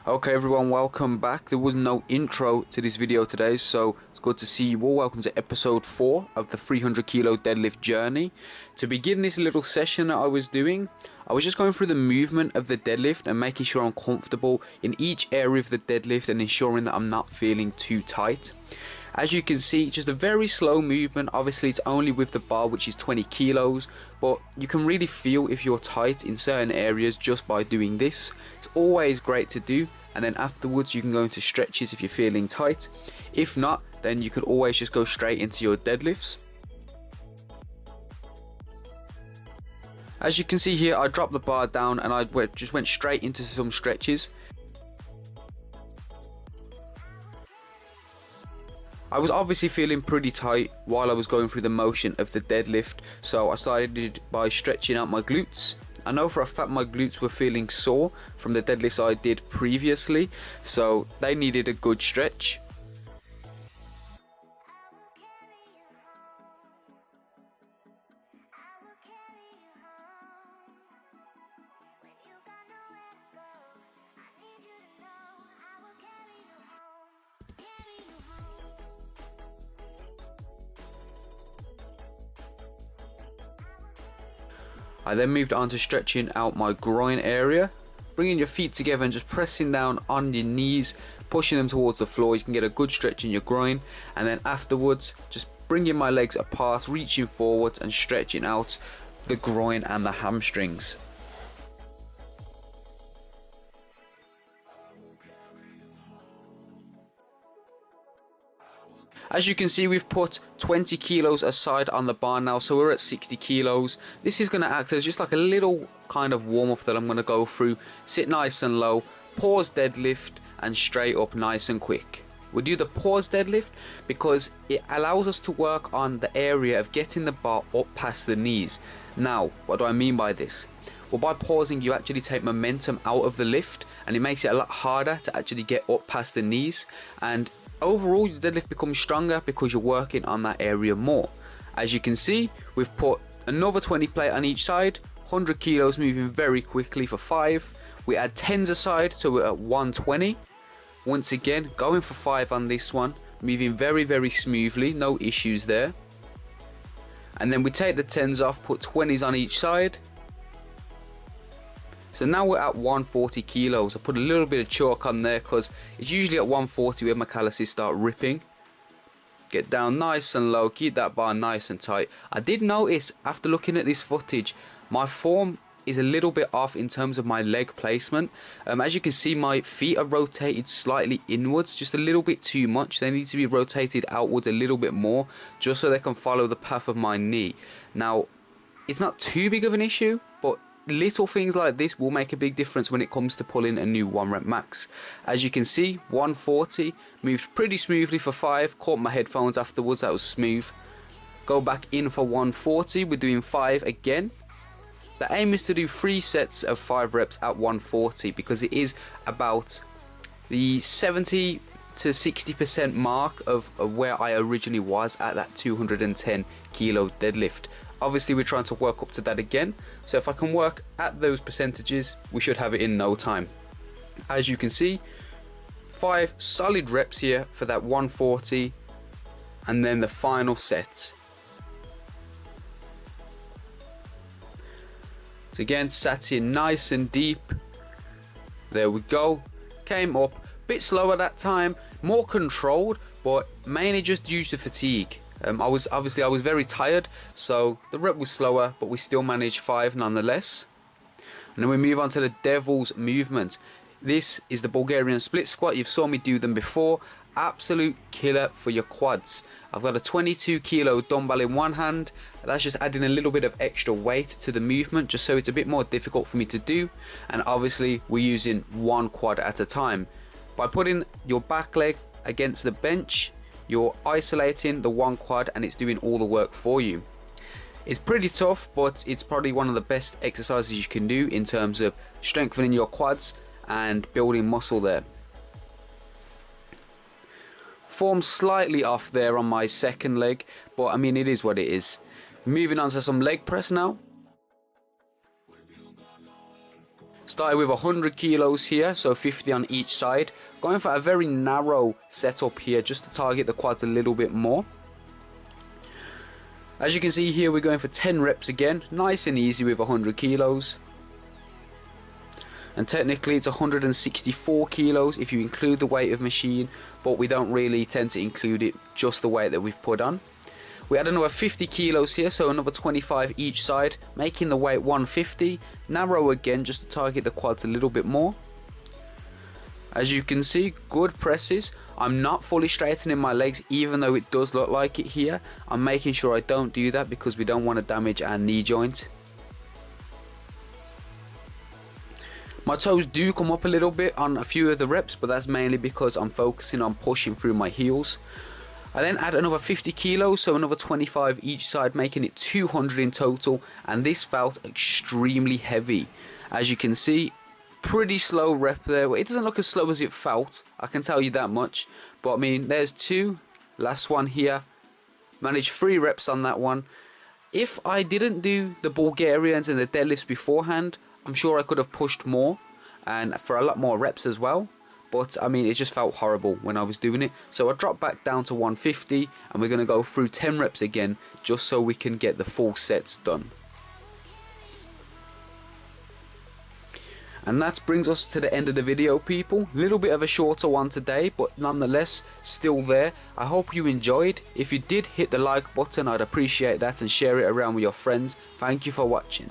Okay everyone, welcome back. There was no intro to this video today, so it's good to see you all. Welcome to episode 4 of the 300 kilo deadlift journey. To begin this little session that I was doing, I was just going through the movement of the deadlift and making sure I'm comfortable in each area of the deadlift and ensuring that I'm not feeling too tight. As you can see, just a very slow movement. Obviously it's only with the bar, which is 20 kilos, but you can really feel if you're tight in certain areas just by doing this. It's always great to do, and then afterwards you can go into stretches if you're feeling tight. If not, then you could always just go straight into your deadlifts. As you can see here, I dropped the bar down and I just went straight into some stretches. I was obviously feeling pretty tight while I was going through the motion of the deadlift, so I started by stretching out my glutes. I know for a fact my glutes were feeling sore from the deadlifts I did previously, so they needed a good stretch. I then moved on to stretching out my groin area, bringing your feet together and just pressing down on your knees, pushing them towards the floor. You can get a good stretch in your groin, and then afterwards just bringing my legs apart, reaching forwards and stretching out the groin and the hamstrings. As you can see, we've put 20 kilos aside on the bar now, so we're at 60 kilos. This is going to act as just like a little kind of warm-up that I'm going to go through. Sit nice and low, pause deadlift, and straight up nice and quick. We do the pause deadlift because it allows us to work on the area of getting the bar up past the knees. Now, what do I mean by this? Well, by pausing, you actually take momentum out of the lift, and it makes it a lot harder to actually get up past the knees, and overall your deadlift becomes stronger because you're working on that area more. As you can see, we've put another 20 plate on each side, 100 kilos moving very quickly for 5. We add 10s aside, so we're at 120. Once again, going for 5 on this one, moving very smoothly, no issues there. And then we take the 10s off, put 20s on each side. So now we're at 140 kilos. I put a little bit of chalk on there because it's usually at 140 where my calluses start ripping. Get down nice and low, keep that bar nice and tight. I did notice after looking at this footage, my form is a little bit off in terms of my leg placement. As you can see, my feet are rotated slightly inwards, just a little bit too much. They need to be rotated outwards a little bit more, just so they can follow the path of my knee. Now, it's not too big of an issue, but little things like this will make a big difference when it comes to pulling a new 1 rep max. As you can see, 140 moved pretty smoothly for 5. Caught my headphones afterwards, that was smooth. Go back in for 140. We're doing 5 again. The aim is to do 3 sets of 5 reps at 140 because it is about the 70 to 60% mark of where I originally was at that 210 kilo deadlift. Obviously we're trying to work up to that again, so if I can work at those percentages, we should have it in no time. As you can see, 5 solid reps here for that 140, and then the final set. So again, sat in nice and deep. There we go. Came up, bit slower that time, more controlled, but mainly just due to fatigue. I was very tired, so the rep was slower, but we still managed 5 nonetheless. And then we move on to the devil's movement. This is the Bulgarian split squat. You've saw me do them before. Absolute killer for your quads. I've got a 22 kilo dumbbell in one hand. That's just adding a little bit of extra weight to the movement, just so it's a bit more difficult for me to do. And obviously we're using 1 quad at a time. By putting your back leg against the bench, you're isolating the 1 quad and it's doing all the work for you. It's pretty tough, but it's probably one of the best exercises you can do in terms of strengthening your quads and building muscle there. Form slightly off there on my second leg, but I mean, it is what it is. Moving on to some leg press now. Started with 100 kilos here, so 50 on each side. Going for a very narrow setup here just to target the quads a little bit more. As you can see here, we're going for 10 reps again, nice and easy with 100 kilos. And technically it's 164 kilos if you include the weight of machine, but we don't really tend to include it, just the weight that we've put on. We had another 50 kilos here, so another 25 each side, making the weight 150. Narrow again just to target the quads a little bit more. As you can see, good presses. I'm not fully straightening my legs, even though it does look like it here. I'm making sure I don't do that because we don't want to damage our knee joint. My toes do come up a little bit on a few of the reps, but that's mainly because I'm focusing on pushing through my heels. I then add another 50 kilos, so another 25 each side, making it 200 in total, and this felt extremely heavy. As you can see, pretty slow rep there. It doesn't look as slow as it felt, I can tell you that much, but I mean, there's 2, last one here, managed 3 reps on that one. If I didn't do the Bulgarians and the deadlifts beforehand, I'm sure I could have pushed more and for a lot more reps as well, but I mean, it just felt horrible when I was doing it. So I dropped back down to 150 and we're going to go through 10 reps again just so we can get the full sets done. And that brings us to the end of the video, people. A little bit of a shorter one today, but nonetheless still there. I hope you enjoyed. If you did, hit the like button, I'd appreciate that, and share it around with your friends. Thank you for watching.